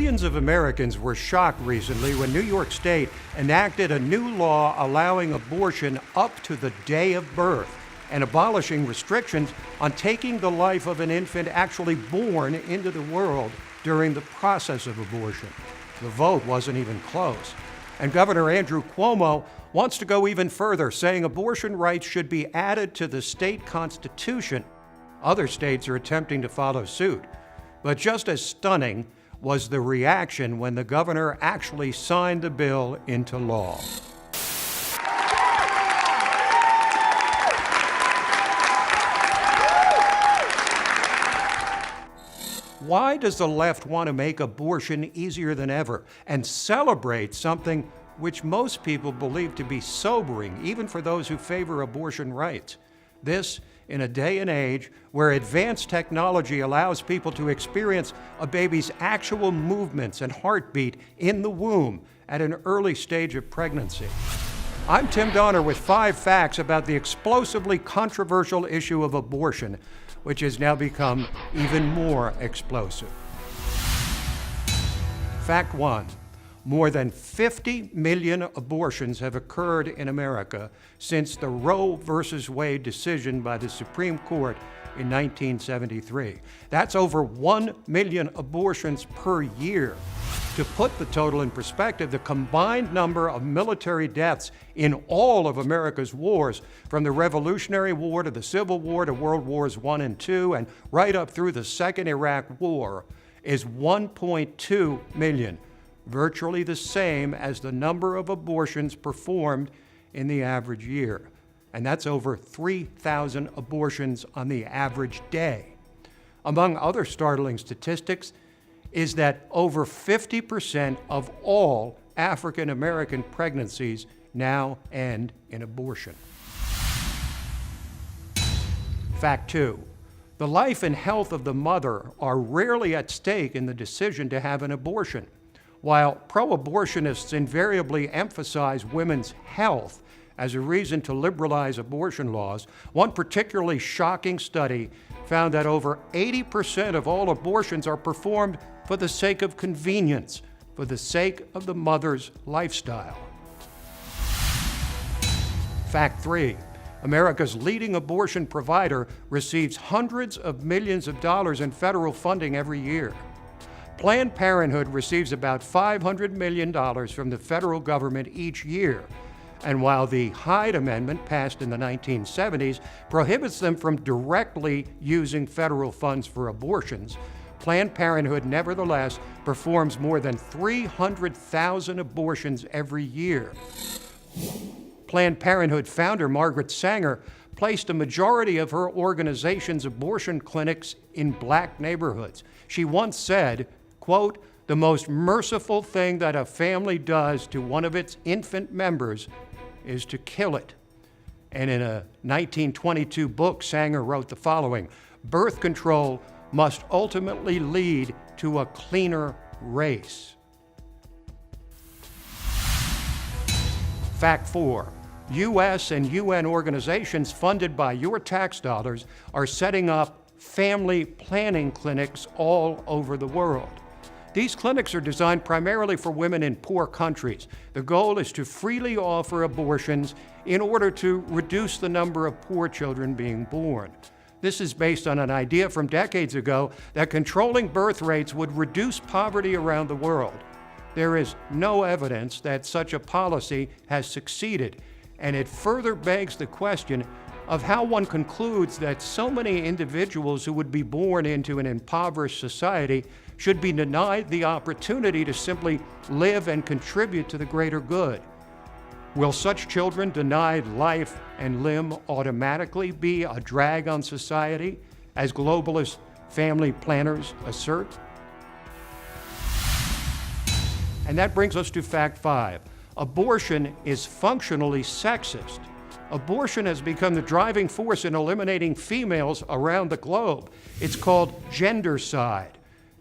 Millions of Americans were shocked recently when New York State enacted a new law allowing abortion up to the day of birth and abolishing restrictions on taking the life of an infant actually born into the world during the process of abortion. The vote wasn't even close. And Governor Andrew Cuomo wants to go even further, saying abortion rights should be added to the state constitution. Other states are attempting to follow suit. But just as stunning was the reaction when the governor actually signed the bill into law. Why does the left want to make abortion easier than ever and celebrate something which most people believe to be sobering, even for those who favor abortion rights? This in a day and age where advanced technology allows people to experience a baby's actual movements and heartbeat in the womb at an early stage of pregnancy. I'm Tim Donner with 5 facts about the explosively controversial issue of abortion, which has now become even more explosive. Fact 1. More than 50 million abortions have occurred in America since the Roe v. Wade decision by the Supreme Court in 1973. That's over 1 million abortions per year. To put the total in perspective, the combined number of military deaths in all of America's wars, from the Revolutionary War to the Civil War to World Wars I and II, and right up through the Second Iraq War, is 1.2 million. Virtually the same as the number of abortions performed in the average year. And that's over 3,000 abortions on the average day. Among other startling statistics is that over 50% of all African American pregnancies now end in abortion. Fact 2. The life and health of the mother are rarely at stake in the decision to have an abortion. While pro-abortionists invariably emphasize women's health as a reason to liberalize abortion laws, one particularly shocking study found that over 80% of all abortions are performed for the sake of convenience, for the sake of the mother's lifestyle. Fact 3. America's leading abortion provider receives hundreds of millions of dollars in federal funding every year. Planned Parenthood receives about $500 million from the federal government each year. And while the Hyde Amendment, passed in the 1970s, prohibits them from directly using federal funds for abortions, Planned Parenthood nevertheless performs more than 300,000 abortions every year. Planned Parenthood founder Margaret Sanger placed a majority of her organization's abortion clinics in black neighborhoods. She once said, quote, "The most merciful thing that a family does to one of its infant members is to kill it." And in a 1922 book, Sanger wrote the following: "Birth control must ultimately lead to a cleaner race." Fact 4. U.S. and UN organizations funded by your tax dollars are setting up family planning clinics all over the world. These clinics are designed primarily for women in poor countries. The goal is to freely offer abortions in order to reduce the number of poor children being born. This is based on an idea from decades ago that controlling birth rates would reduce poverty around the world. There is no evidence that such a policy has succeeded, and it further begs the question of how one concludes that so many individuals who would be born into an impoverished society should be denied the opportunity to simply live and contribute to the greater good. Will such children denied life and limb automatically be a drag on society, as globalist family planners assert? And that brings us to fact 5. Abortion is functionally sexist. Abortion has become the driving force in eliminating females around the globe. It's called gendercide.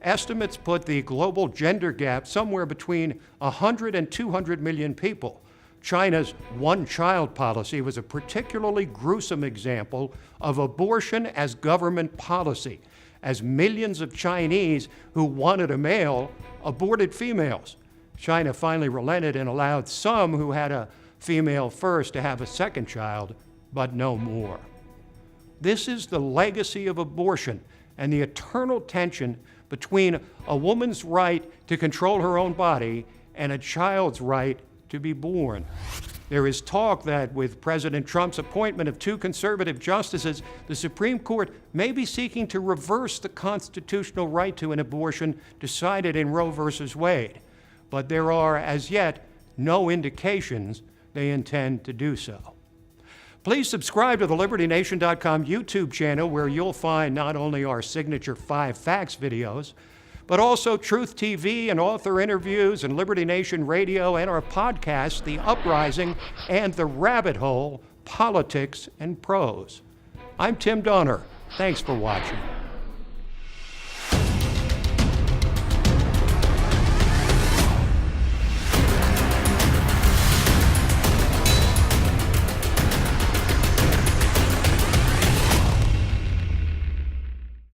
Estimates put the global gender gap somewhere between 100 and 200 million people. China's one-child policy was a particularly gruesome example of abortion as government policy, as millions of Chinese who wanted a male aborted females. China finally relented and allowed some who had a female first to have a second child, but no more. This is the legacy of abortion and the eternal tension between a woman's right to control her own body and a child's right to be born. There is talk that with President Trump's appointment of 2 conservative justices, the Supreme Court may be seeking to reverse the constitutional right to an abortion decided in Roe v. Wade. But there are, as yet, no indications they intend to do so. Please subscribe to the LibertyNation.com YouTube channel, where you'll find not only our signature 5 Facts videos, but also Truth TV and author interviews and Liberty Nation Radio and our podcasts, The Uprising and The Rabbit Hole, Politics and Prose. I'm Tim Donner. Thanks for watching.